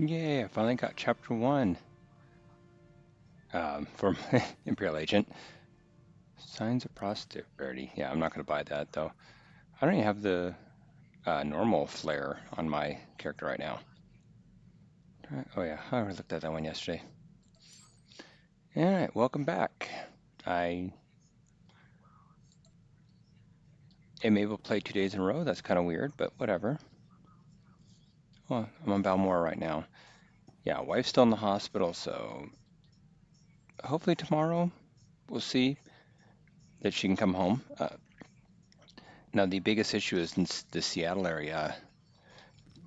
Yeah, I finally got chapter 1 from Imperial Agent. Signs of prosperity. Yeah, I'm not going to buy that though. I don't even have the normal flare on my character right now. Oh yeah, I already looked at that one yesterday. Alright, welcome back. I am able to play 2 days in a row. That's kind of weird, but whatever. Well, I'm on Balmora right now. Yeah, wife's still in the hospital, so hopefully tomorrow we'll see that she can come home. Now, the biggest issue is in the Seattle area.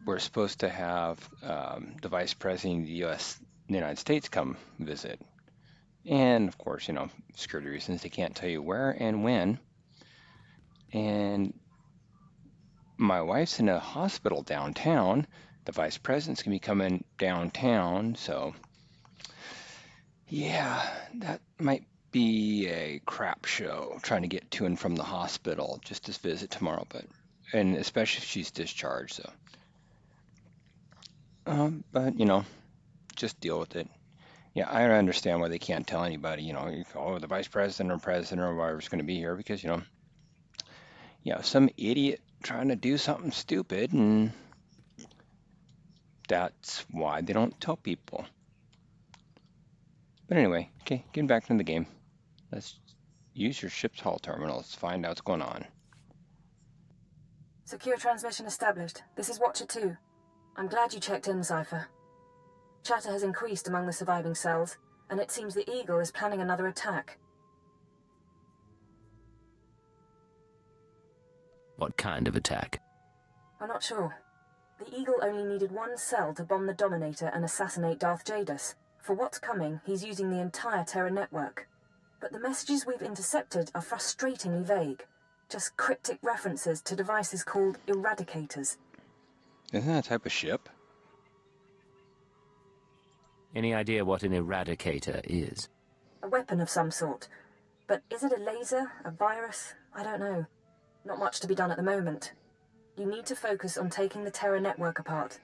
We're supposed to have the Vice President of the United States come visit. And, of course, you know, security reasons, they can't tell you where and when. And my wife's in a hospital downtown. The Vice President's going to be coming downtown, so yeah, that might be a crap show, trying to get to and from the hospital just to visit tomorrow, and especially if she's discharged, so. But, you know, just deal with it. Yeah, I understand why they can't tell anybody, you know, oh, the vice president or whatever's going to be here because, you know, yeah, some idiot trying to do something stupid, and that's why they don't tell people. But anyway, okay, getting back into the game. Let's use your ship's hull terminal. Let's find out what's going on. Secure transmission established. This is Watcher 2. I'm glad you checked in, Cypher. Chatter has increased among the surviving cells, and it seems the Eagle is planning another attack. What kind of attack? I'm not sure. The Eagle only needed one cell to bomb the Dominator and assassinate Darth Jadus. For what's coming, he's using the entire Terra network. But the messages we've intercepted are frustratingly vague. Just cryptic references to devices called Eradicators. Isn't that a type of ship? Any idea what an Eradicator is? A weapon of some sort. But is it a laser? A virus? I don't know. Not much to be done at the moment. You need to focus on taking the Terra network apart.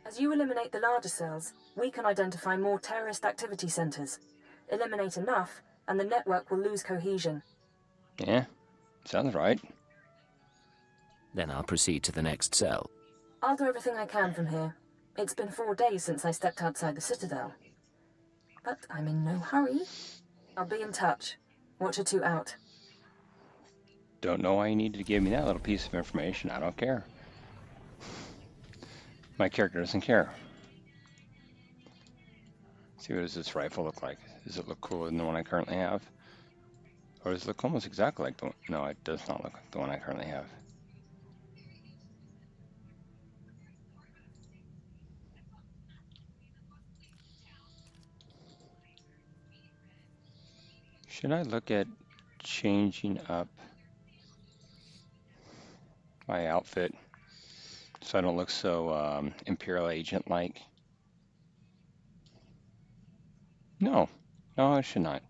As you eliminate the larger cells, we can identify more terrorist activity centers. Eliminate enough, and the network will lose cohesion. Yeah, sounds right. Then I'll proceed to the next cell. I'll do everything I can from here. It's been 4 days since I stepped outside the Citadel. But I'm in no hurry. I'll be in touch. Watcher 2 out. Don't know why you needed to give me that little piece of information. I don't care. My character doesn't care. See, what does this rifle look like? Does it look cooler than the one I currently have? Or does it look almost exactly like the one? No, it does not look like the one I currently have. Should I look at changing up my outfit so I don't look so Imperial Agent-like? No, I should not.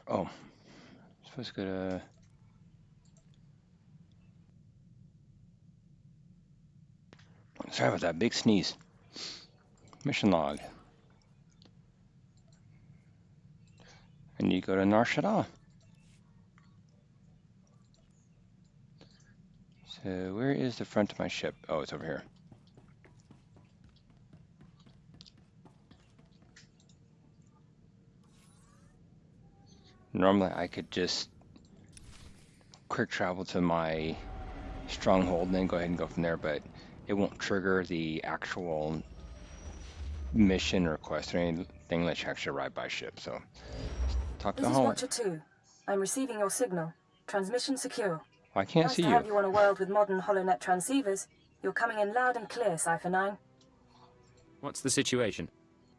Oh, I'm supposed to go to... Sorry about that, big sneeze. Mission log. I need to go to Nar Shadda. So where is the front of my ship? Oh, it's over here. Normally I could just quick travel to my stronghold and then go ahead and go from there, but it won't trigger the actual mission request or anything unless you actually arrive by ship. So talk to This is home. Watcher 2. I'm receiving your signal. Transmission secure. I can't Nice see to you. have you on a world with modern HoloNet transceivers. You're coming in loud and clear, Cypher 9. What's the situation?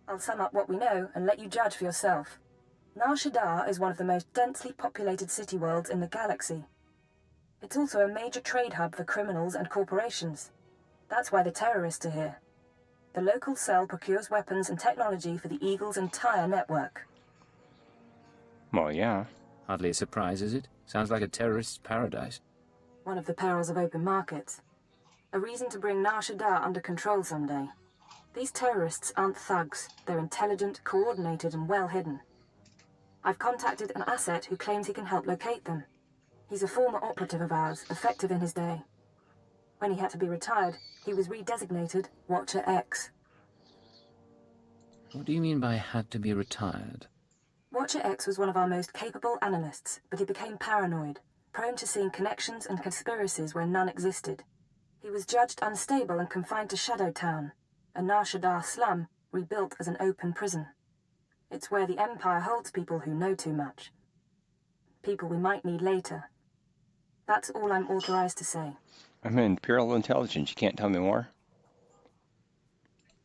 I'll sum up what we know and let you judge for yourself. Nar Shadda is one of the most densely populated city worlds in the galaxy. It's also a major trade hub for criminals and corporations. That's why the terrorists are here. The local cell procures weapons and technology for the Eagle's entire network. Well, yeah. Hardly a surprise, is it? Sounds like a terrorist's paradise. One of the perils of open markets. A reason to bring Nar Shadda under control someday. These terrorists aren't thugs. They're intelligent, coordinated, and well hidden. I've contacted an asset who claims he can help locate them. He's a former operative of ours, effective in his day. When he had to be retired, he was redesignated Watcher X. What do you mean by had to be retired? Watcher X was one of our most capable analysts, but he became paranoid, prone to seeing connections and conspiracies where none existed. He was judged unstable and confined to Shadow Town, a Nar Shadda slum rebuilt as an open prison. It's where the Empire holds people who know too much. People we might need later. That's all I'm authorized to say. I'm in Imperial intelligence. You can't tell me more?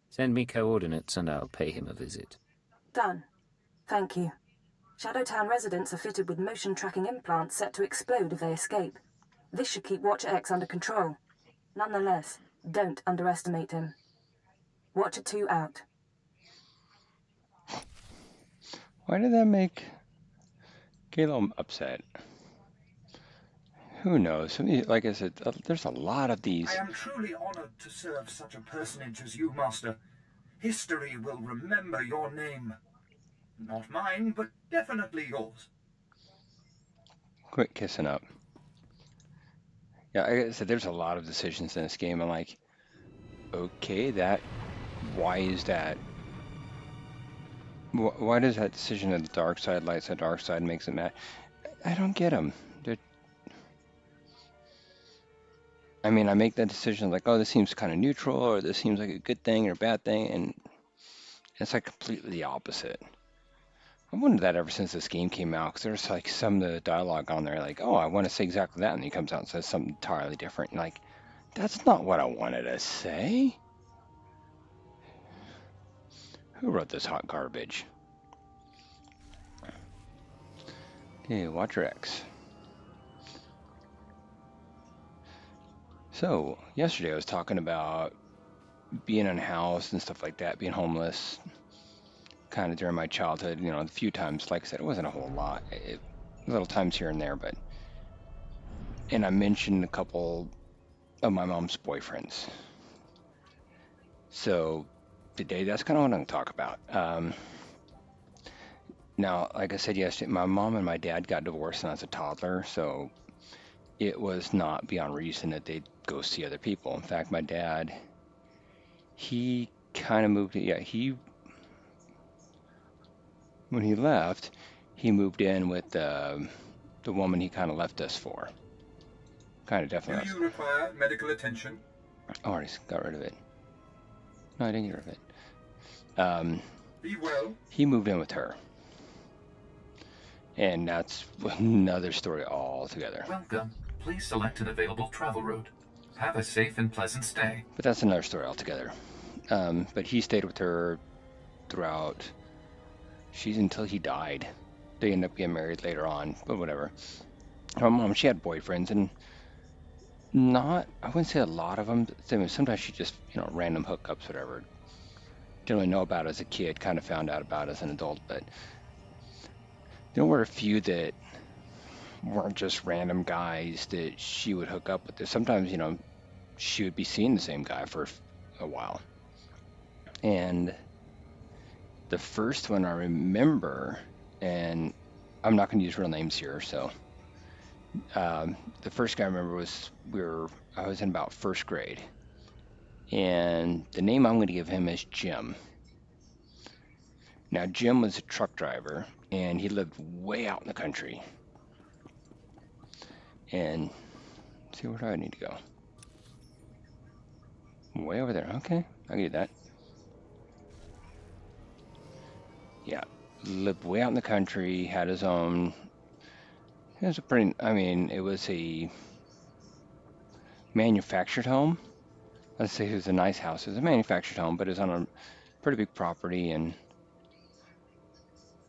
Send me coordinates and I'll pay him a visit. Done. Thank you. Shadowtown residents are fitted with motion tracking implants set to explode if they escape. This should keep Watcher X under control. Nonetheless, don't underestimate him. Watcher 2 out. Why did that make Caleb upset? Who knows? I mean, like I said, there's a lot of these. I am truly honored to serve such a personage as you, Master. History will remember your name. Not mine, but definitely yours. Quit kissing up. Yeah, like I said, there's a lot of decisions in this game. I'm like, okay, why is that? Why does that decision of the dark side, light side, dark side makes it mad? I don't get them. I mean, I make that decision like, oh, this seems kind of neutral, or this seems like a good thing or a bad thing, and it's like completely the opposite. I've wondered that ever since this game came out, because there's like some of the dialogue on there, like, oh, I want to say exactly that, and he comes out and says something entirely different. And like, that's not what I wanted to say. Who wrote this hot garbage? Okay, Watcher X. So, yesterday I was talking about being unhoused and stuff like that, being homeless, kind of during my childhood, you know, a few times. Like I said, it wasn't a whole lot, little times here and there, but, and I mentioned a couple of my mom's boyfriends. So today, that's kind of what I'm going to talk about. Now, like I said yesterday, my mom and my dad got divorced when I was a toddler, so it was not beyond reason that they'd go see other people. In fact, my dad, he kind of moved, when he left, he moved in with the woman he kind of left us for. Kind of definitely. Do you require medical attention? Oh, I just got rid of it. No, I didn't get rid of it. Be well. He moved in with her. And that's another story altogether. Welcome. Please select an available travel route. Have a safe and pleasant stay. But that's another story altogether. But he stayed with her throughout, until he died. They ended up getting married later on, but whatever. My mom, she had boyfriends, and I wouldn't say a lot of them. Sometimes she just, random hookups, whatever. Didn't really know about as a kid, kind of found out about as an adult, but there were a few that weren't just random guys that she would hook up with. Sometimes, she would be seeing the same guy for a while. And the first one I remember, and I'm not going to use real names here, so the first guy I remember was, I was in about first grade. And the name I'm going to give him is Jim. Now, Jim was a truck driver, and he lived way out in the country. And let's see, where do I need to go? Way over there. Okay, I can do that. Yeah, lived way out in the country, had his own. It was it was a manufactured home. Let's say it was a nice house. It was a manufactured home, but it was on a pretty big property, and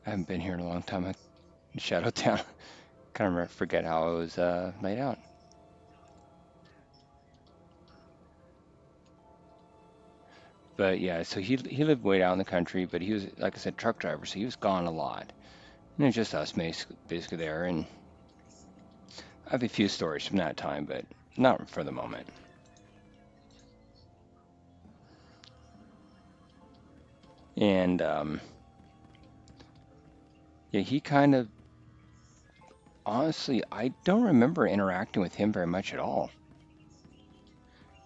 I haven't been here in a long time. In Shadow Town. Kind of forget how it was laid out. But yeah, so he lived way out in the country, but he was, like I said, truck driver, so he was gone a lot. And it was just us basically there, and I have a few stories from that time, but not for the moment. And yeah, he kind of, honestly, I don't remember interacting with him very much at all.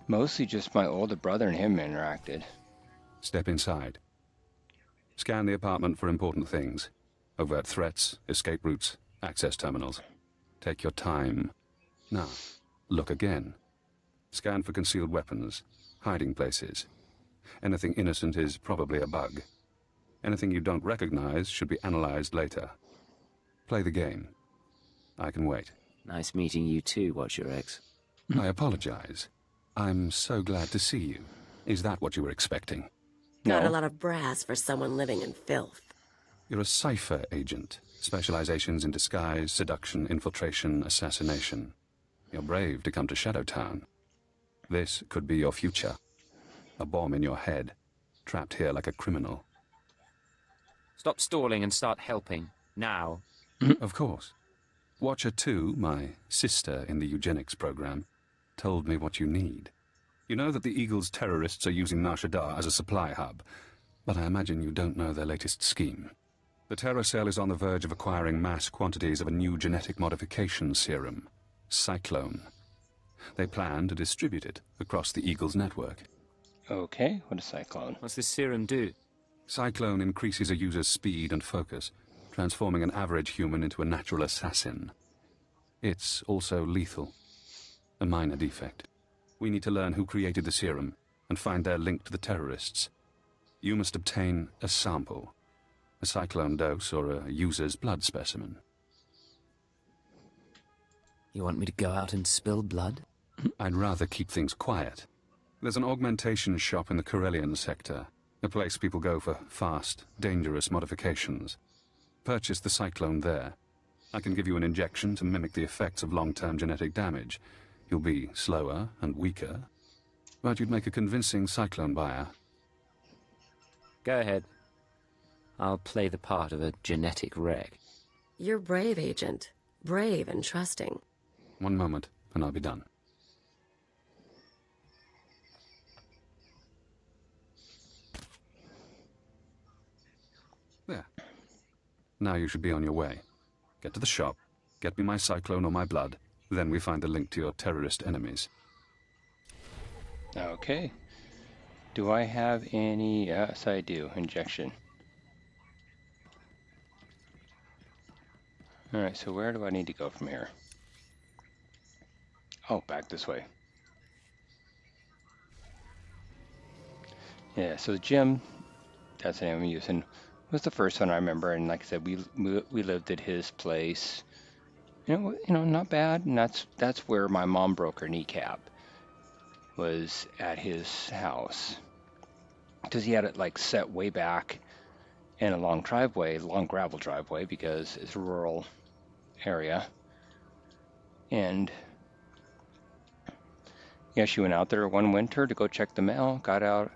Mostly just my older brother and him interacted. Step inside. Scan the apartment for important things. Overt threats, escape routes, access terminals. Take your time. Now, look again. Scan for concealed weapons, hiding places. Anything innocent is probably a bug. Anything you don't recognize should be analyzed later. Play the game. I can wait. Nice meeting you too, What's Your Ex? I apologize. I'm so glad to see you. Is that what you were expecting? Got No. a lot of brass for someone living in filth. You're a cipher agent. Specializations in disguise, seduction, infiltration, assassination. You're brave to come to Shadowtown. This could be your future. A bomb in your head. Trapped here like a criminal. Stop stalling and start helping. Now. Of course. Watcher 2, my sister in the eugenics program, told me what you need. You know that the Eagle's terrorists are using Nar Shadda as a supply hub, but I imagine you don't know their latest scheme. The terror cell is on the verge of acquiring mass quantities of a new genetic modification serum, Cyclone. They plan to distribute it across the Eagle's network. Okay, what is Cyclone? What's this serum do? Cyclone increases a user's speed and focus, transforming an average human into a natural assassin. It's also lethal. A minor defect. We need to learn who created the serum and find their link to the terrorists. You must obtain a sample. A cyclone dose or a user's blood specimen. You want me to go out and spill blood? I'd rather keep things quiet. There's an Augmentation Shop in the Corellian sector, a place people go for fast, dangerous modifications. Purchase the cyclone there. I can give you an injection to mimic the effects of long-term genetic damage. You'll be slower and weaker, but you'd make a convincing cyclone buyer. Go ahead. I'll play the part of a genetic wreck. You're brave, Agent. Brave and trusting. One moment, and I'll be done. There. Now you should be on your way. Get to the shop, get me my cyclone or my blood, then we find the link to your terrorist enemies. Okay. Do I have any... Yes, I do. Injection. Alright, so where do I need to go from here? Oh, back this way. Yeah, so the gym, that's the name I'm using, was the first one I remember, and like I said, we lived at his place. You know, not bad, and that's where my mom broke her kneecap, was at his house. Because he had it like set way back in a long driveway, long gravel driveway, because it's a rural area. And yeah, she went out there one winter to go check the mail, got out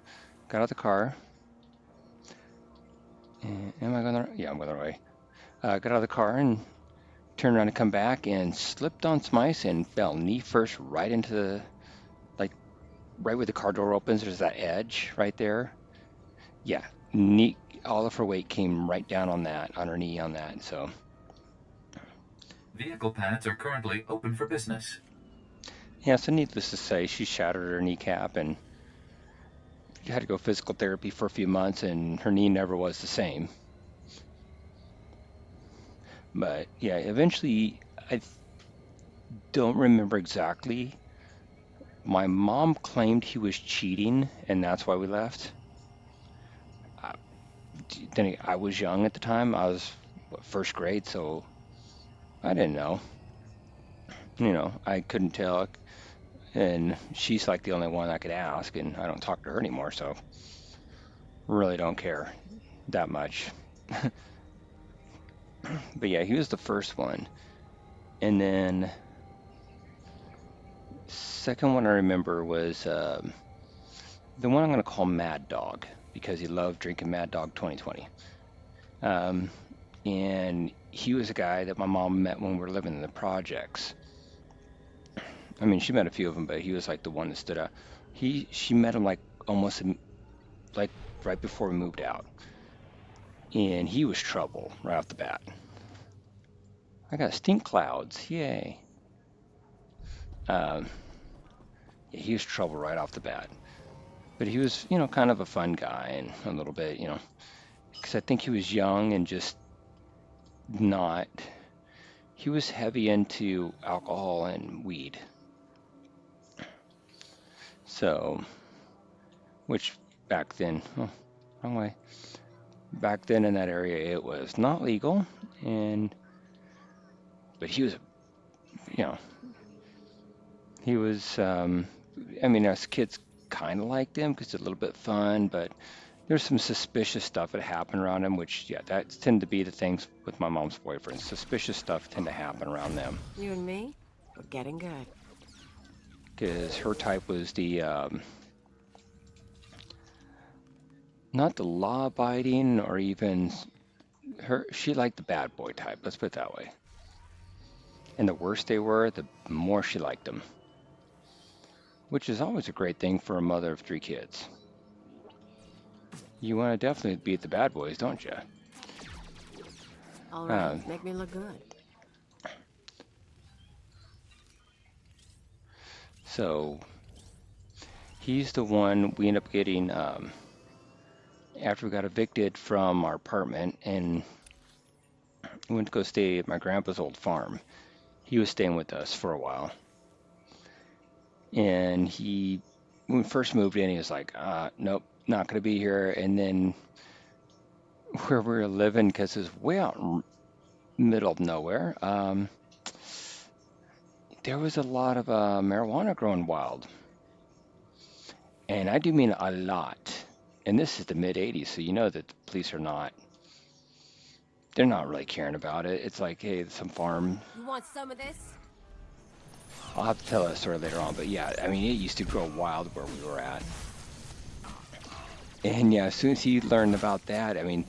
of the car. And, am I going the right? Yeah, I'm going the right way. Got out of the car and turned around to come back and slipped on some ice and fell knee first right into the, like, right where the car door opens. There's that edge right there. Yeah, knee, all of her weight came right down on that, on her knee on that, so. Vehicle pads are currently open for business. Yeah, so needless to say, she shattered her kneecap and had to go physical therapy for a few months, and her knee never was the same. But yeah, eventually, I don't remember exactly. My mom claimed he was cheating, and that's why we left. Then I was young at the time. I was first grade, so I didn't know. You know, I couldn't tell. And she's like the only one I could ask, and I don't talk to her anymore, so really don't care that much. But yeah, he was the first one. And then second one I remember was the one I'm going to call Mad Dog, because he loved drinking Mad Dog 2020. And he was a guy that my mom met when we were living in the projects. I mean, she met a few of them, but he was like the one that stood out. She met him like almost like right before we moved out. And he was trouble right off the bat. I got stink clouds, yay. Yeah, he was trouble right off the bat. But he was, kind of a fun guy and a little bit, because I think he was young and just not, he was heavy into alcohol and weed. So, which back then, wrong way. Back then in that area, it was not legal, but he was, he was, us kids kind of liked him because it's a little bit fun, but there's some suspicious stuff that happened around him, which, yeah, that tend to be the things with my mom's boyfriend. Suspicious stuff tend to happen around them. You and me, we're getting good. Because her type was the, not the law-abiding or even, she liked the bad boy type, let's put it that way. And the worse they were, the more she liked them. Which is always a great thing for a mother of 3 kids. You want to definitely beat the bad boys, don't you? All right, make me look good. So, he's the one we ended up getting, after we got evicted from our apartment and we went to go stay at my grandpa's old farm. He was staying with us for a while. And when we first moved in, he was like, nope, not going to be here. And then where we were living, because it was way out in the middle of nowhere, there was a lot of marijuana growing wild. And I do mean a lot. And this is the mid-'80s, so you know that the police they're not really caring about it. It's like, hey, some farm. You want some of this? I'll have to tell that story later on, but yeah, I mean, it used to grow wild where we were at. And yeah, as soon as he learned about that, I mean,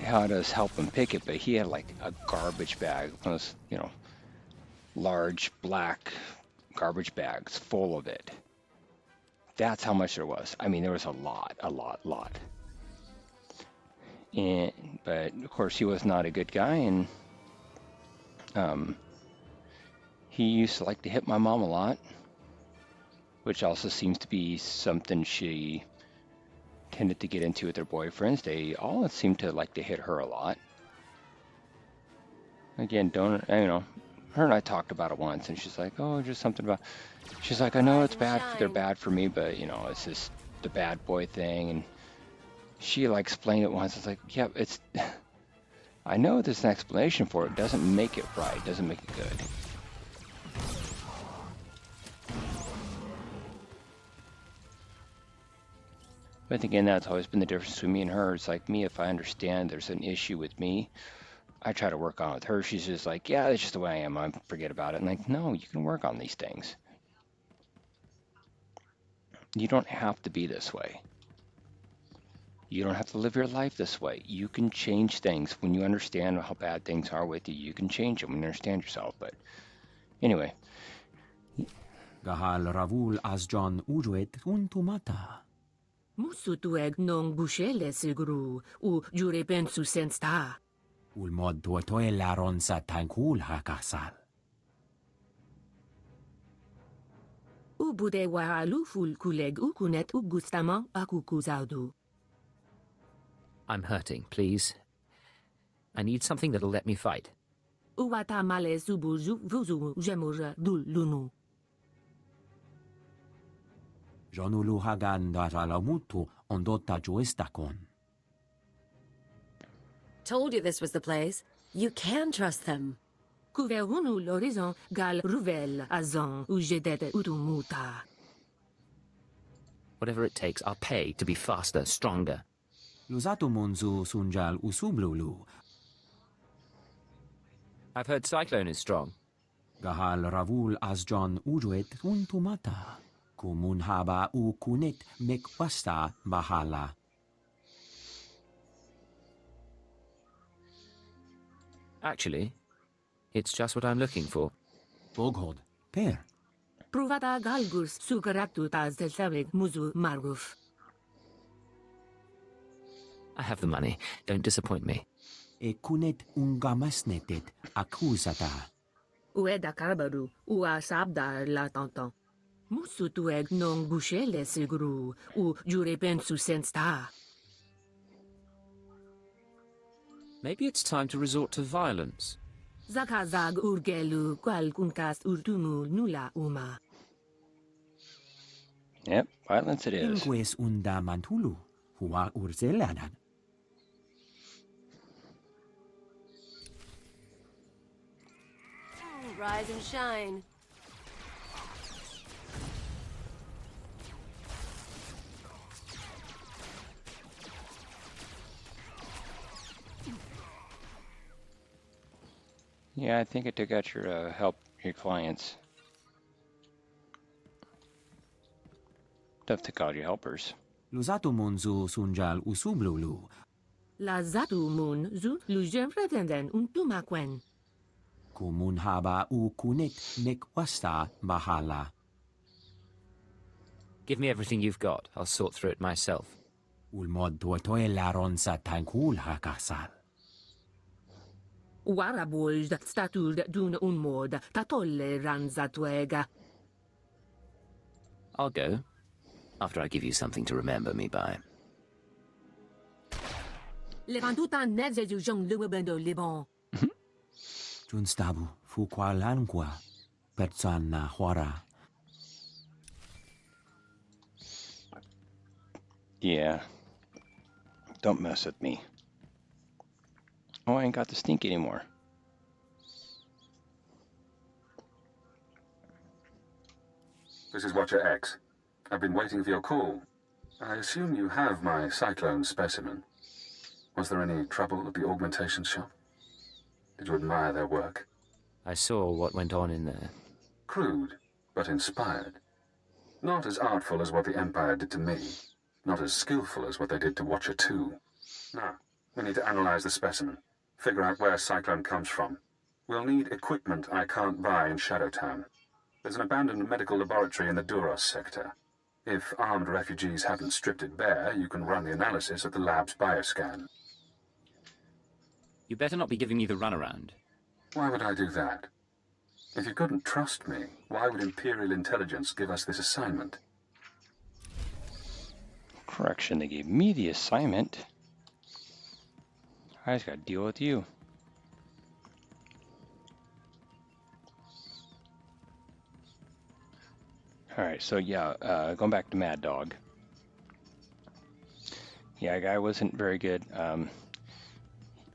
how does help him pick it? But he had like a garbage bag, one of those, large black garbage bags full of it. That's how much there was. I mean, there was a lot. But of course, he was not a good guy, and he used to like to hit my mom a lot, which also seems to be something she tended to get into with their boyfriends. They all seem to like to hit her a lot. Again, her and I talked about it once, and she's like, oh, just something about, she's like, I know it's bad, they're bad for me, but, it's just the bad boy thing, and she, explained it once. It's like, yeah, I know there's an explanation for it. It doesn't make it right. It doesn't make it good. But again, that's always been the difference between me and her. It's like me, if I understand there's an issue with me, I try to work on it with her. She's just like, yeah, that's just the way I am. I forget about it. And like, no, you can work on these things. You don't have to be this way. You don't have to live your life this way. You can change things when you understand how bad things are with you. You can change them when you understand yourself. But anyway. Gahal Ravul Asjon Ujuet Untumata. Musutueg non bushele siguru, u jure pensu sensta. Ulmod tuotoe laron sa tankul hakasal. Ubude wahalu ful kuleg ukunet ugustama akukuzaudu. I'm hurting, please. I need something that'll let me fight. Uwata male subuju vuzu jemura dul lunu. Jonulu hagan daralamutu ondota juestakon. Told you this was the place. You can trust them. Kuverunu l'horizon gal ruvel azon ujedete utumuta. Whatever it takes, I'll pay to be faster, stronger. Luzatu munzu sunjal usublulu. I've heard Cyclone is strong. Gahal Ravul Asjon Ujuet Untumata. Kumunhaba u kunet mekwasta bahala. Actually, it's just what I'm looking for. Boghod, per. Pruvata galgus sukaratu taz del sabek muzu marguf. I have the money. Don't disappoint me. E kunet ungamasnetet akuzata. Ueda karbaru, ua sabda la tonton. Musu tueg non bushele siguru, u jure pensu sensta. Maybe it's time to resort to violence. Zakazag urgelu qual kunkas urtumu nula uma. Yep, violence it is. Ingues unda mantulu. Hua urzelanan. Rise and shine. Yeah, I think I took out your help your clients. Don't take out your helpers. Luzato munzu sunjal usublulu. La zatu mun zu lujem pretenden untumakwen. Kumun haba u kunet nek wasta bahala. Give me everything you've got. I'll sort through it myself. Ulmod tuatoe laron sa tankul hakasal. Warabold statud dun unmod tatolle ranzatuega. I'll go. After I give you something to remember me by. Levantuta neze du jong lumabendo libon. Junstabu fukwa langwa. Perzana hwara. Yeah. Don't mess with me. Oh, I ain't got the stink anymore. This is Watcher X. I've been waiting for your call. I assume you have my cyclone specimen. Was there any trouble at the Augmentation Shop? Did you admire their work? I saw what went on in there. Crude, but inspired. Not as artful as what the Empire did to me. Not as skillful as what they did to Watcher 2. Now, we need to analyze the specimen. Figure out where Cyclone comes from. We'll need equipment I can't buy in Shadowtown. There's an abandoned medical laboratory in the Duros sector. If armed refugees haven't stripped it bare, you can run the analysis at the lab's bioscan. You better not be giving me the runaround. Why would I do that? If you couldn't trust me, why would Imperial intelligence give us this assignment? Correction, they gave me the assignment. I just gotta deal with you. Alright, so yeah, going back to Mad Dog. Yeah, guy wasn't very good.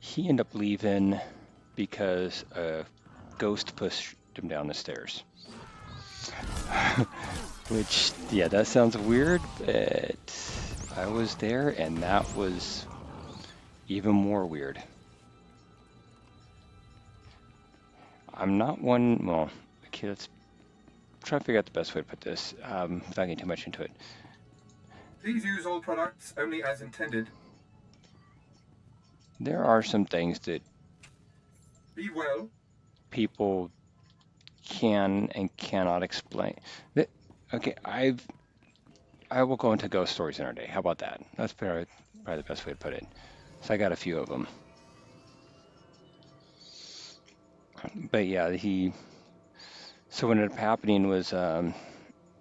He ended up leaving because a ghost pushed him down the stairs. Which, yeah, that sounds weird, but I was there and that was even more weird. I'm not one, well, okay, let's try to figure out the best way to put this without getting too much into it. Please use all products only as intended. There are some things that Be well. people can and cannot explain. That, okay, I will go into ghost stories in our day. How about that? That's probably the best way to put it. So I got a few of them. But yeah, so what ended up happening was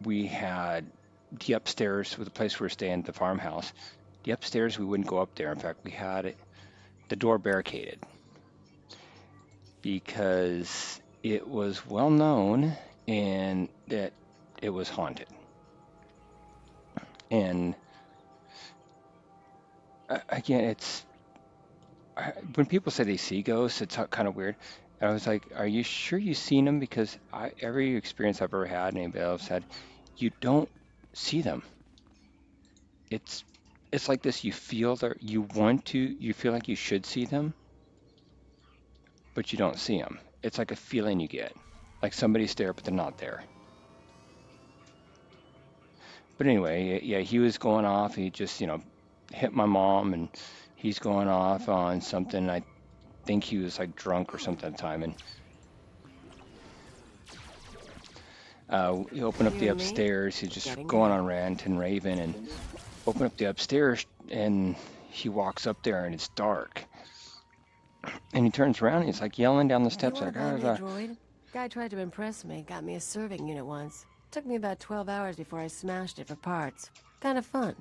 we had the upstairs with the place we were staying, the farmhouse. The upstairs, we wouldn't go up there. In fact, we had the door barricaded because it was well known and that it was haunted. And again, when people say they see ghosts, it's kind of weird. I was like, are you sure you've seen them? Because every experience I've ever had, anybody else had, you don't see them. It's like this, you feel that you feel like you should see them, but you don't see them. It's like a feeling you get, like somebody's there, but they're not there. But anyway, yeah, he was going off. He just, hit my mom, and he's going off on something. I think he was like drunk or something at the time, and he opened up the upstairs. He's just going on rant and raving, and opened up the upstairs, and he walks up there and it's dark. And he turns around and he's like yelling down the steps You like, wanna buy me a droid? Guy tried to impress me, got me a serving unit once. Took me about 12 hours before I smashed it for parts. Kind of fun.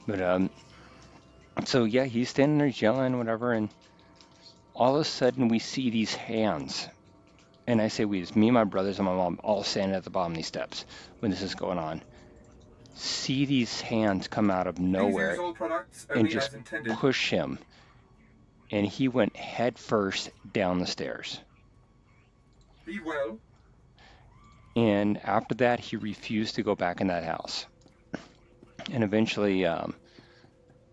But so yeah, he's standing there yelling, whatever, and all of a sudden we see these hands. And I say we, it's me, my brothers, and my mom all standing at the bottom of these steps when this is going on. See these hands come out of nowhere and just push him. And he went head first down the stairs. Be well. And after that, he refused to go back in that house. And eventually,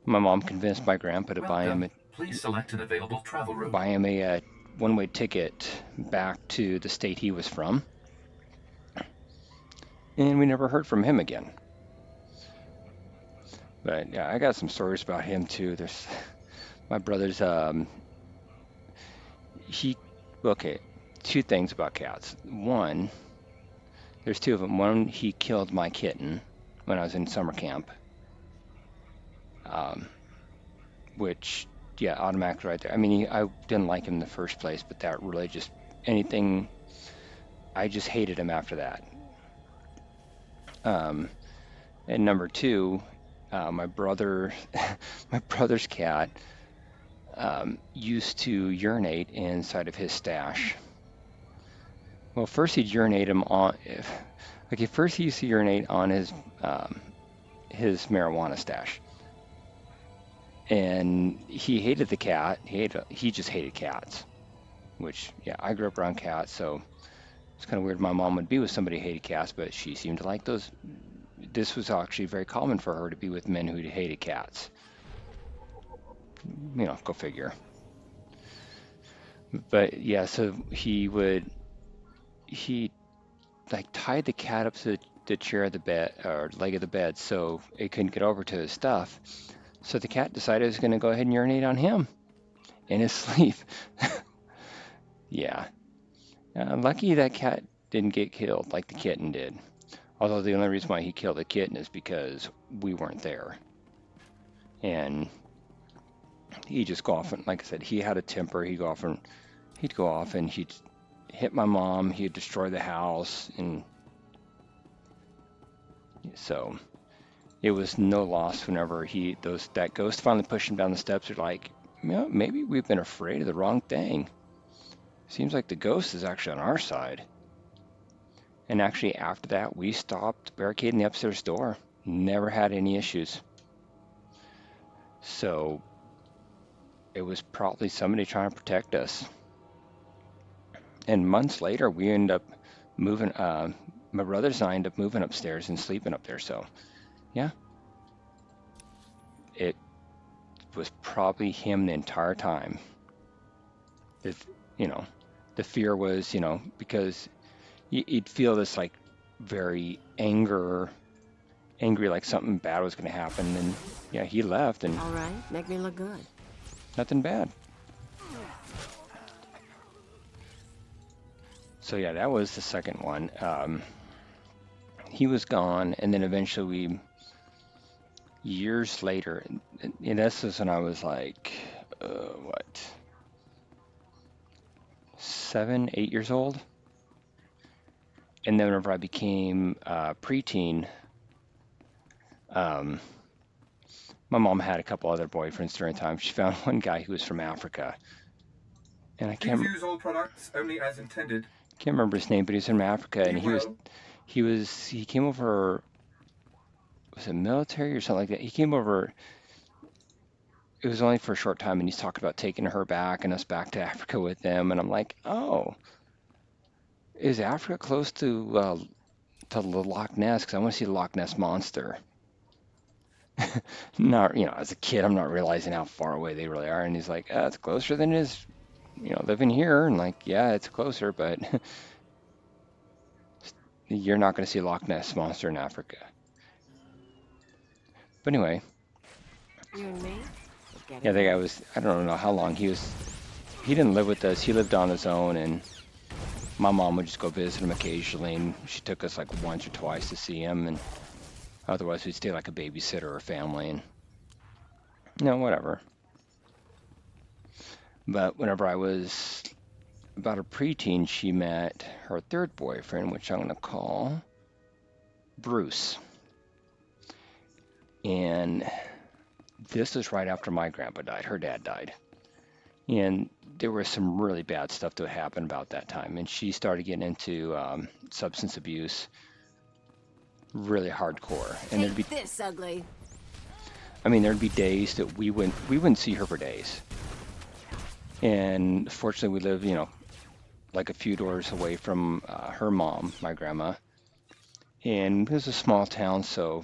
my mom convinced my grandpa to buy him Please select an available travel route. buy him a one-way ticket back to the state he was from. And we never heard from him again. But yeah, I got some stories about him too. There's my brother's okay, two things about cats. One, there's two of them. One, he killed my kitten when I was in summer camp. Which, yeah, automatically right there. I mean, I didn't like him in the first place, but that really just, I just hated him after that. And number two, my brother's cat used to urinate inside of his stash. Well, first he'd urinate him on, first he used to urinate on his marijuana stash. And he hated the cat. He just hated cats, which, yeah, I grew up around cats, so it's kind of weird my mom would be with somebody who hated cats, but she seemed to like those. This was actually very common for her to be with men who hated cats. You know, go figure. But yeah, so he tied the cat up to the chair of the bed, or leg of the bed, so it couldn't get over to his stuff. So the cat decided it was going to go ahead and urinate on him in his sleep. Yeah. Lucky that cat didn't get killed like the kitten did. Although the only reason why he killed the kitten is because we weren't there. And he'd just go off and, like I said, he had a temper. He'd go off and he'd hit my mom. He'd destroy the house. And so it was no loss whenever that ghost finally pushed him down the steps. They're like, maybe we've been afraid of the wrong thing. Seems like the ghost is actually on our side. And actually after that, we stopped barricading the upstairs door. Never had any issues. So it was probably somebody trying to protect us. And months later, we ended up moving, my brothers and I ended up moving upstairs and sleeping up there. So yeah, it was probably him the entire time. The fear was, because you'd feel this like very angry, like something bad was going to happen. And yeah, he left and All right, make me look good. nothing bad. So yeah, that was the second one. He was gone, and then eventually years later, and this was when I was like, 7, 8 years old. And then whenever I became preteen, my mom had a couple other boyfriends during the time. She found one guy who was from Africa. And I can't Use all products only as intended. Can't remember his name, but he's from Africa, and he came over, was it military or something like that? He came over, it was only for a short time, and he's talking about taking her back and us back to Africa with them, and I'm like, oh, is Africa close to the Loch Ness? Because I want to see the Loch Ness Monster. Not, as a kid, I'm not realizing how far away they really are, and he's like, it's closer than it is, living here, and like, yeah, it's closer, but you're not going to see a Loch Ness Monster in Africa. But anyway, You and me? yeah, the guy I don't know how long he didn't live with us. He lived on his own, and my mom would just go visit him occasionally, and she took us like once or twice to see him, and Otherwise, we'd stay like a babysitter or family, and whatever. But whenever I was about a preteen, she met her third boyfriend, which I'm going to call Bruce. And this was right after my grandpa died. Her dad died. And there was some really bad stuff that happened about that time. And she started getting into substance abuse, really hardcore. And there'd be this ugly. I mean, there'd be days that we wouldn't see her for days. And fortunately, we live, like a few doors away from her mom, my grandma. And it was a small town, so,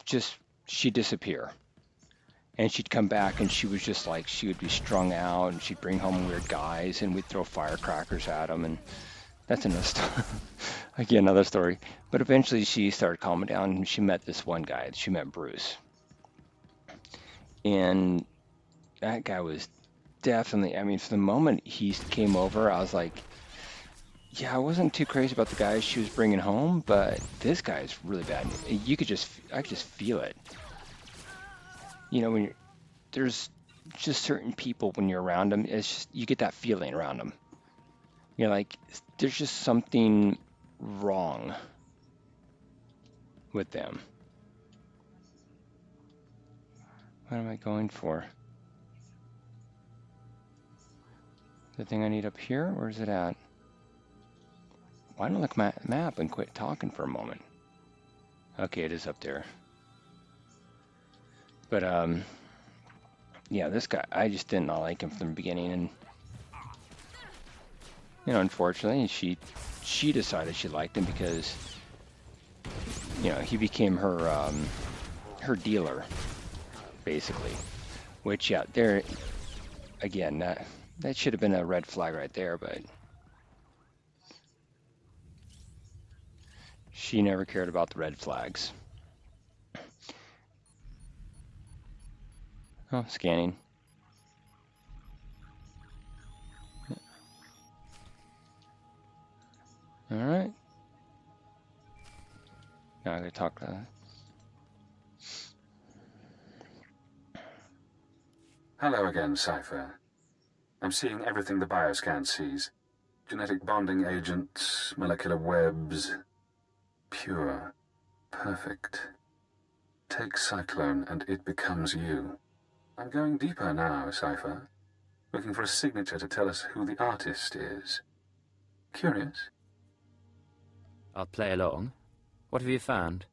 just she'd disappear. And she'd come back and she was just like, she would be strung out and she'd bring home weird guys and we'd throw firecrackers at them. And that's another story. Again, another story. But eventually she started calming down and she met this one guy. She met Bruce. And that guy was definitely, I mean, from the moment he came over, I was like, yeah, I wasn't too crazy about the guys she was bringing home, but this guy is really bad. I could just feel it. When there's just certain people when you're around them, it's just, you get that feeling around them. You're like, there's just something wrong with them. What am I going for? The thing I need up here? Where is it at? Why don't I look at my map and quit talking for a moment? Okay, it is up there. But, yeah, this guy, I just did not like him from the beginning. And, unfortunately, she decided she liked him because, he became her, her dealer, basically. Which, yeah, there, again, that should have been a red flag right there, but she never cared about the red flags. Oh, scanning. All right. Now I gotta talk to. Hello again, Cypher. I'm seeing everything the bioscan sees. Genetic bonding agents, molecular webs. Pure. Perfect. Take Cyclone and it becomes you. I'm going deeper now, Cypher. Looking for a signature to tell us who the artist is. Curious? I'll play along. What have you found?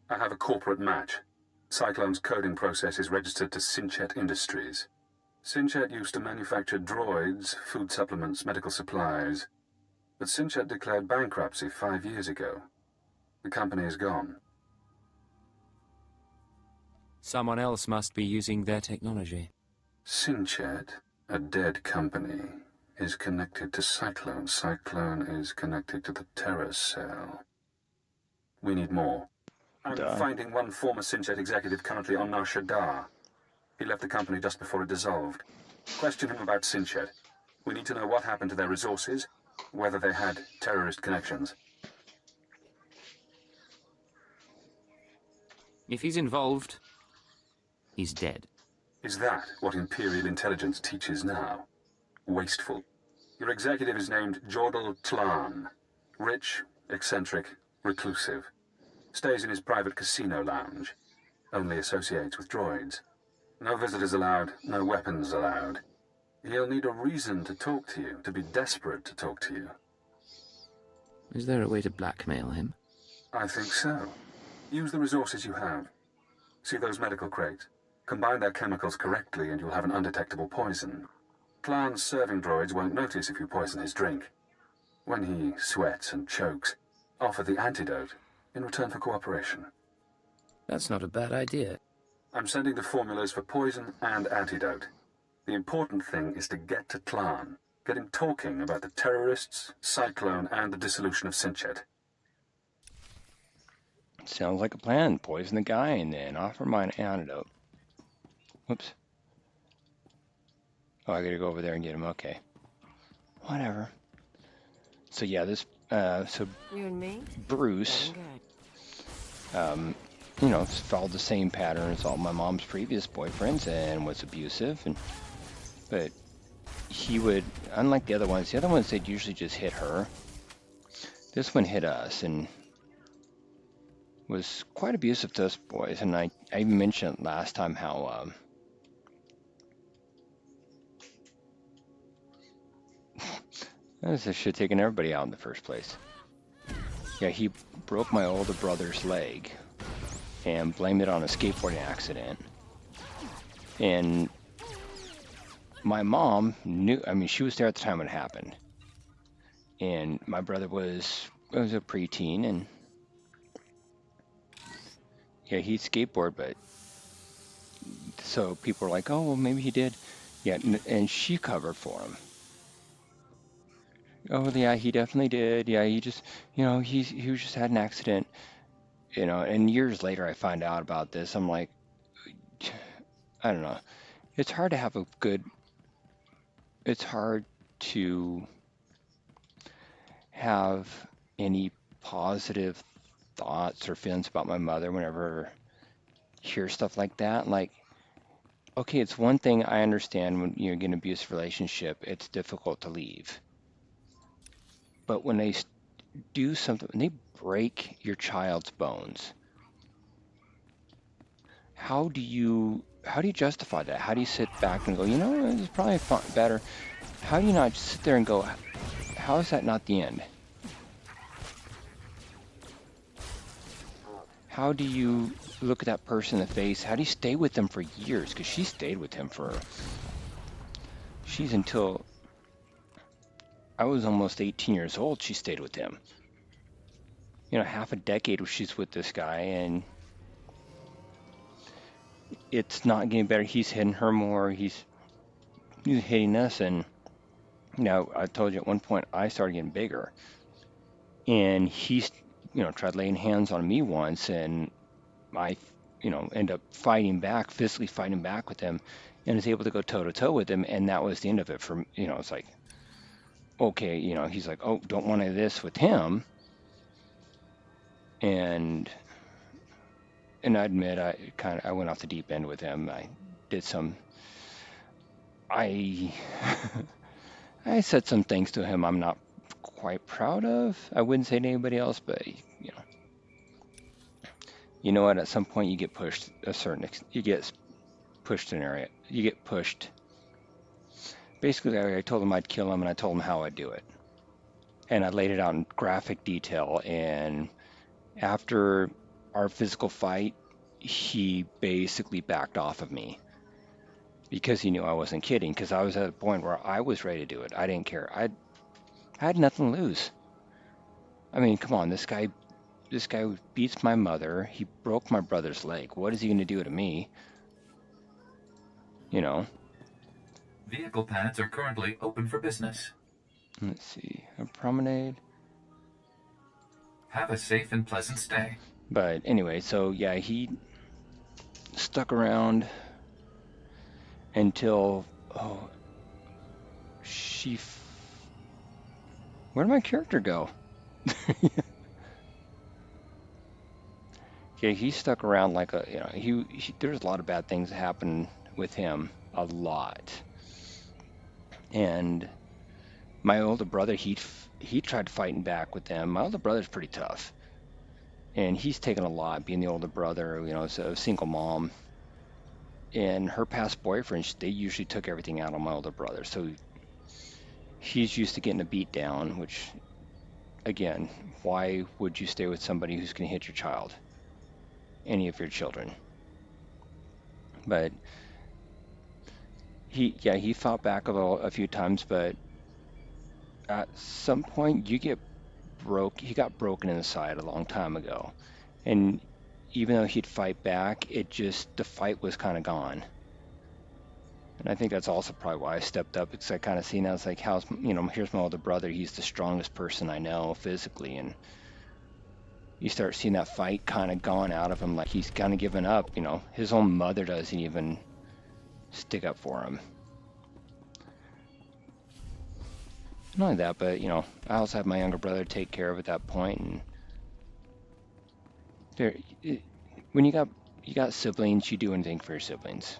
I have a corporate match. Cyclone's coding process is registered to Synchet Industries. Synchet used to manufacture droids, food supplements, medical supplies. But Synchet declared bankruptcy 5 years ago. The company is gone. Someone else must be using their technology. Synchet, a dead company, is connected to Cyclone. Cyclone is connected to the Terror Cell. We need more. I'm finding one former Synchet executive currently on Nar Shadda. He left the company just before it dissolved. Question him about Synchet. We need to know what happened to their resources, whether they had terrorist connections. If he's involved, he's dead. Is that what Imperial intelligence teaches now? Wasteful. Your executive is named Jordel Tlan. Rich, eccentric, reclusive. Stays in his private casino lounge. Only associates with droids. No visitors allowed, no weapons allowed. He'll need a reason to talk to you, to be desperate to talk to you. Is there a way to blackmail him? I think so. Use the resources you have. See those medical crates? Combine their chemicals correctly and you'll have an undetectable poison. Tlan's serving droids won't notice if you poison his drink. When he sweats and chokes, offer the antidote in return for cooperation. That's not a bad idea. I'm sending the formulas for poison and antidote. The important thing is to get to Tlan. Get him talking about the terrorists, Cyclone, and the dissolution of Synchet. Sounds like a plan. Poison the guy and then offer my antidote. Whoops. Oh, I gotta go over there and get him. Okay. Whatever. So yeah, this, so You and me? Bruce, you know, followed the same pattern as all my mom's previous boyfriends and was abusive. But he would, unlike the other ones, they'd usually just hit her. This one hit us and was quite abusive to us boys. And I even mentioned last time how this should have taken everybody out in the first place. Yeah, he broke my older brother's leg and blamed it on a skateboarding accident. And my mom knew, I mean, she was there at the time when it happened. And my brother was a preteen, and yeah, he skateboarded, but so people were like, oh, well, maybe he did. Yeah, and she covered for him. Oh, yeah, he definitely did. Yeah, he just, you know, he just had an accident, you know, and years later I find out about this. I'm like, I don't know. It's hard to have a good, it's hard to have any positive thoughts or feelings about my mother whenever I hear stuff like that. Like, okay, it's one thing I understand when you get an abusive relationship, it's difficult to leave. But when they do something, when they break your child's bones, how do you justify that? How do you sit back and go, you know, it's probably better? How do you not sit there and go, how is that not the end? How do you look at that person in the face? How do you stay with them for years? Because she stayed with him until I was almost 18 years old, she stayed with him. You know, half a decade she's with this guy, and it's not getting better. He's hitting her more. He's hitting us, and you know, I told you at one point I started getting bigger, and he's, you know, tried laying hands on me once, and I, you know, end up fighting back, physically fighting back with him, and was able to go toe to toe with him, and that was the end of it. For, you know, it's like, okay, you know, he's like, oh, don't want any of this with him, and I admit I went off the deep end with him. I did some, I I said some things to him I'm not quite proud of. I wouldn't say to anybody else, but you know what? At some point you get pushed you get pushed to an area. You get pushed. Basically, I told him I'd kill him, and I told him how I'd do it, and I laid it out in graphic detail. And after our physical fight, he basically backed off of me because he knew I wasn't kidding. Because I was at a point where I was ready to do it. I didn't care. I had nothing to lose. I mean, come on, this guy beats my mother. He broke my brother's leg. What is he going to do to me? You know. Vehicle pads are currently open for business. Let's see. A promenade. Have a safe and pleasant stay. But anyway, so yeah, he stuck around until, where did my character go? Yeah, he stuck around like a, you know, there's a lot of bad things that happened with him, a lot. And my older brother, he tried fighting back with them. My older brother's pretty tough, and he's taken a lot being the older brother. You know, as a single mom, and her past boyfriends, they usually took everything out on my older brother. So he's used to getting a beat down, which, again, why would you stay with somebody who's going to hit your child? Any of your children? But he fought back a few times, but at some point he got broken in the side a long time ago. And even though he'd fight back, the fight was kind of gone. And I think that's also probably why I stepped up, because I kind of seen that. It's like, here's my older brother. He's the strongest person I know physically. And you start seeing that fight kind of gone out of him. Like he's kind of given up, you know. His own mother doesn't even stick up for him. Not only that, but, you know, I also had my younger brother take care of at that point. And There, when you got siblings, you do anything for your siblings.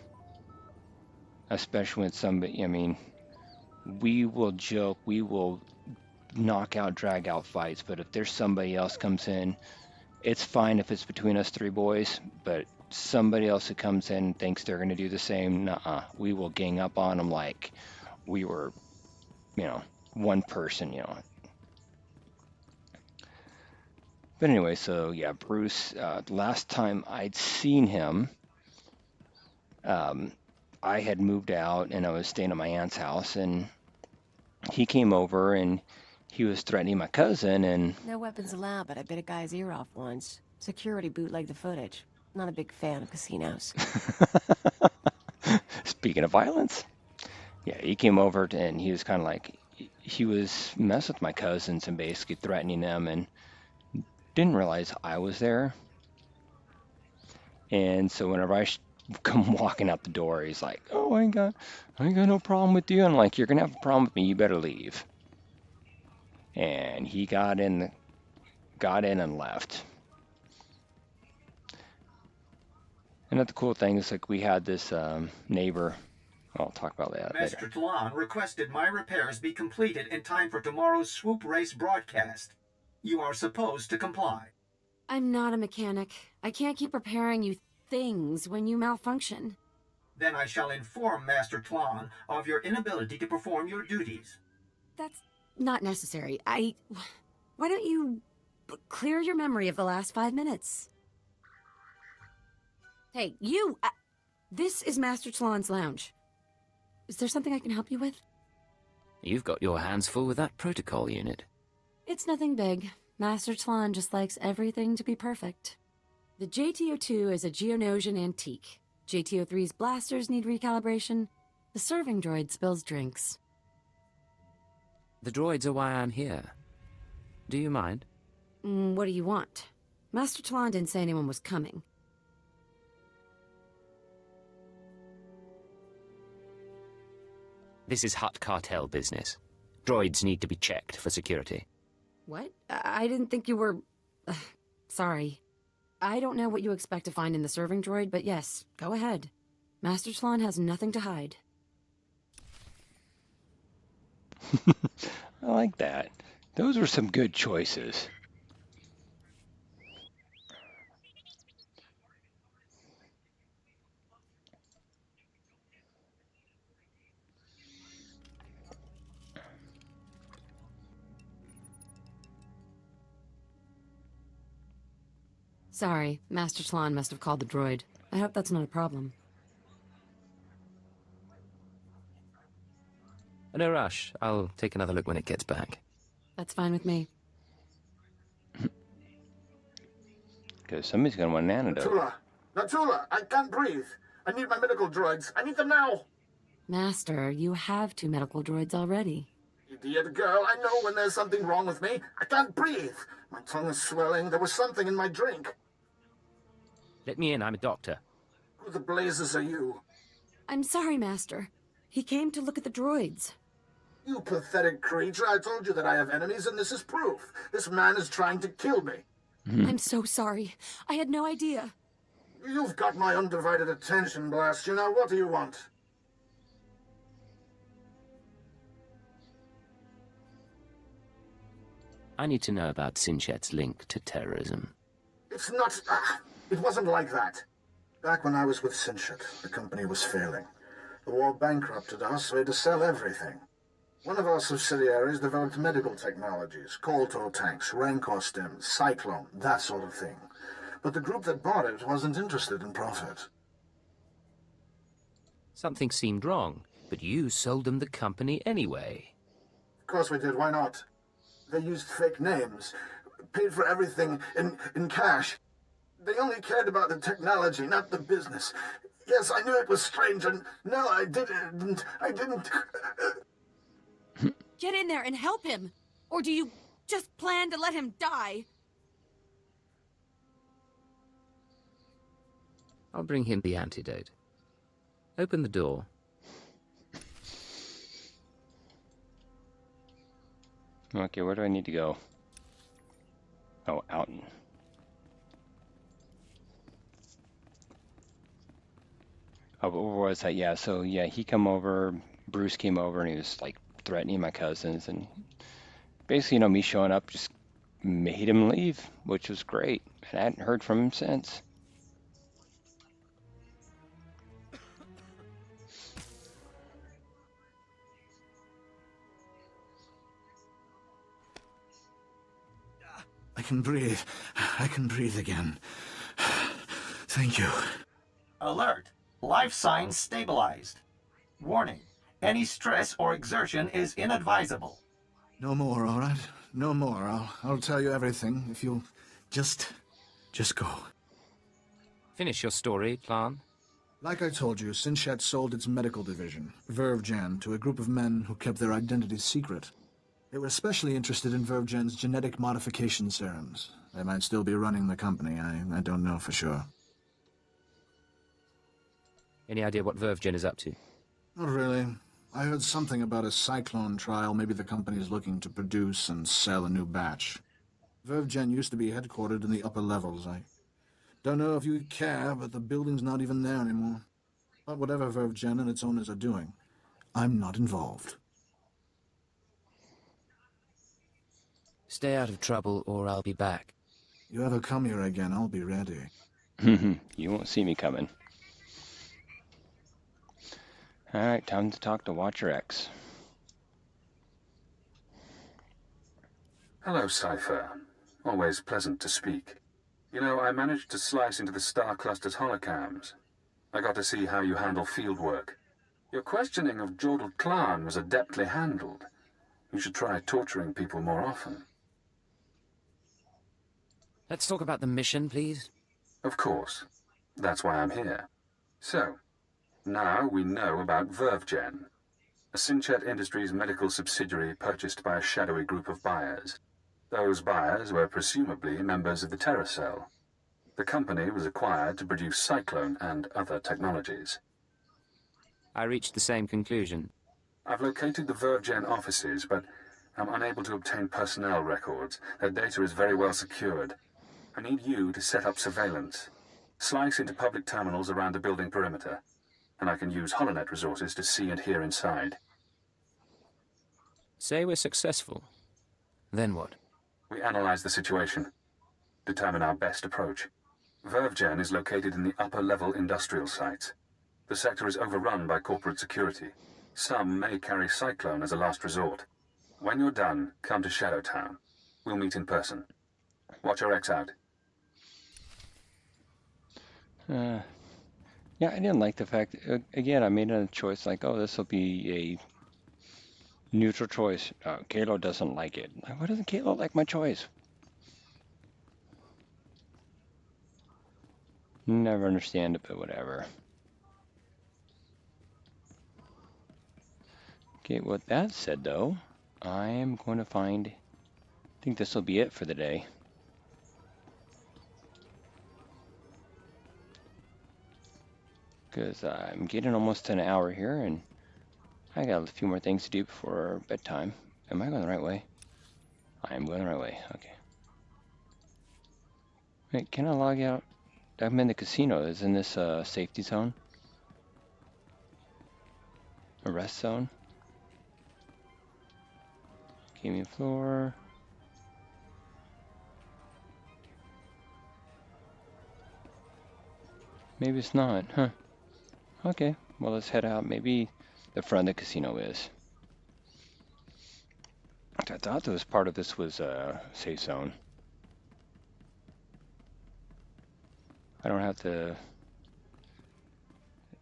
Especially when somebody, I mean, we will joke, we will knock out, drag out fights, but if there's somebody else comes in, it's fine if it's between us three boys, but somebody else who comes in and thinks they're going to do the same, nuh-uh. We will gang up on them like we were, one person, But anyway, so yeah, Bruce, last time I'd seen him, I had moved out and I was staying at my aunt's house, and he came over and he was threatening my cousin, and No weapons allowed, but I bit a guy's ear off once. Security bootlegged the footage. Not a big fan of casinos. speaking of violence, yeah, he came over and he was kind of like, he was messing with my cousins and basically threatening them, and didn't realize I was there. And so whenever I come walking out the door, he's like, "Oh, I ain't got no problem with you." And I'm like, "You're gonna have a problem with me. You better leave." And he got in and left. And the cool thing is, like, we had this neighbor. I'll talk about that later. Master Tlan requested my repairs be completed in time for tomorrow's swoop race broadcast. You are supposed to comply. I'm not a mechanic. I can't keep repairing you things when you malfunction. Then I shall inform Master Tlan of your inability to perform your duties. That's not necessary. Why don't you clear your memory of the last 5 minutes? Hey, you! This is Master Tlan's lounge. Is there something I can help you with? You've got your hands full with that protocol unit. It's nothing big. Master Tlan just likes everything to be perfect. The JTO2 is a Geonosian antique. JTO3's blasters need recalibration. The serving droid spills drinks. The droids are why I'm here. Do you mind? What do you want? Master Tlan didn't say anyone was coming. This is Hutt cartel business. Droids need to be checked for security. What? I didn't think you were... sorry. I don't know what you expect to find in the serving droid, but yes, go ahead. Master Tlan has nothing to hide. I like that. Those were some good choices. Sorry, Master Tlan must have called the droid. I hope that's not a problem. No rush. I'll take another look when it gets back. That's fine with me. Because somebody's going to want an antidote. Natula, I can't breathe. I need my medical droids. I need them now. Master, you have 2 medical droids already. Idiot girl, I know when there's something wrong with me. I can't breathe. My tongue is swelling. There was something in my drink. Let me in. I'm a doctor. Who the blazes are you? I'm sorry, Master. He came to look at the droids. You pathetic creature. I told you that I have enemies, and this is proof. This man is trying to kill me. I'm so sorry. I had no idea. You've got my undivided attention, blast you. Now, what do you want? I need to know about Sinchet's link to terrorism. It's not... it wasn't like that. Back when I was with Sinchet, the company was failing. The war bankrupted us, we had to sell everything. One of our subsidiaries developed medical technologies, Kolto tanks, Rancor stems, Cyclone, that sort of thing. But the group that bought it wasn't interested in profit. Something seemed wrong, but you sold them the company anyway. Of course we did, why not? They used fake names, paid for everything in cash. They only cared about the technology, not the business. Yes, I knew it was strange, and no, I didn't. Get in there and help him! Or do you just plan to let him die? I'll bring him the antidote. Open the door. Okay, where do I need to go? Oh, out. Oh, what was that? Yeah, so yeah, he come over, Bruce came over, and he was like threatening my cousins, and basically, me showing up just made him leave, which was great. And I hadn't heard from him since. I can breathe. I can breathe again. Thank you. Alert! Life signs stabilized. Warning. Any stress or exertion is inadvisable. No more, all right? No more. I'll tell you everything if you'll just go. Finish your story, Tlan. Like I told you, Sinchet sold its medical division, Vervgen, to a group of men who kept their identities secret. They were especially interested in Vervgen's genetic modification serums. They might still be running the company. I don't know for sure. Any idea what Vervgen is up to? Not really. I heard something about a cyclone trial. Maybe the company is looking to produce and sell a new batch. Vervgen used to be headquartered in the upper levels. I don't know if you care, but the building's not even there anymore. But whatever Vervgen and its owners are doing, I'm not involved. Stay out of trouble, or I'll be back. You ever come here again, I'll be ready. You won't see me coming. All right, time to talk to Watcher X. Hello, Cypher. Always pleasant to speak. You know, I managed to slice into the Star Cluster's holocoms. I got to see how you handle field work. Your questioning of Jordel Tlan was adeptly handled. You should try torturing people more often. Let's talk about the mission, please. Of course. That's why I'm here. So, now we know about Vervgen, a Sinchet Industries medical subsidiary purchased by a shadowy group of buyers. Those buyers were presumably members of the Terror Cell. The company was acquired to produce Cyclone and other technologies. I reached the same conclusion. I've located the Vervgen offices, but I'm unable to obtain personnel records. Their data is very well secured. I need you to set up surveillance. Slice into public terminals around the building perimeter, and I can use HoloNet resources to see and hear inside. Say we're successful. Then what? We analyze the situation, determine our best approach. Vervgen is located in the upper-level industrial sites. The sector is overrun by corporate security. Some may carry Cyclone as a last resort. When you're done, come to Shadowtown. We'll meet in person. Watcher X out. Yeah, I didn't like the fact, again, I made a choice like, oh, this will be a neutral choice. Kalo doesn't like it. Like, why doesn't Kalo like my choice? Never understand it, but whatever. Okay, with that said, though, I am going to I think this will be it for the day. Because I'm getting almost to an hour here, and I got a few more things to do before bedtime. Am I going the right way? I am going the right way. Okay. Wait, can I log out? I'm in the casino. Is in this safety zone? Arrest zone? Gaming floor. Maybe it's not, huh? Okay, well, let's head out. Maybe the front of the casino is. I thought that was part of this was a safe zone. I don't have to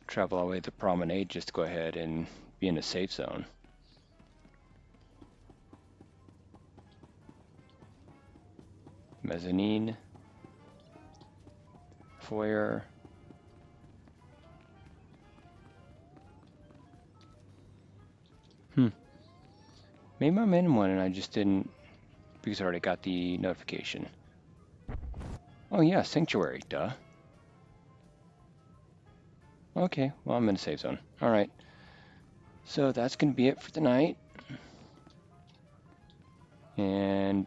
travel all the way to the promenade just to go ahead and be in a safe zone. Mezzanine. Foyer. Maybe I'm in one and I just didn't, because I already got the notification. Oh yeah, Sanctuary, duh. Okay, well I'm in a safe zone. Alright. So that's going to be it for tonight. And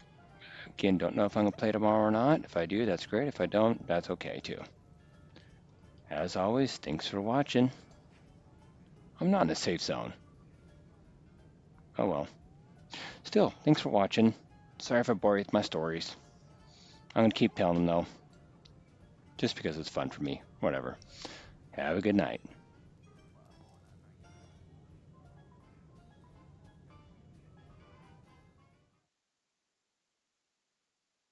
again, don't know if I'm going to play tomorrow or not. If I do, that's great. If I don't, that's okay too. As always, thanks for watching. I'm not in a safe zone. Oh well. Still, thanks for watching. Sorry if I bore you with my stories. I'm going to keep telling them though. Just because it's fun for me. Whatever. Have a good night.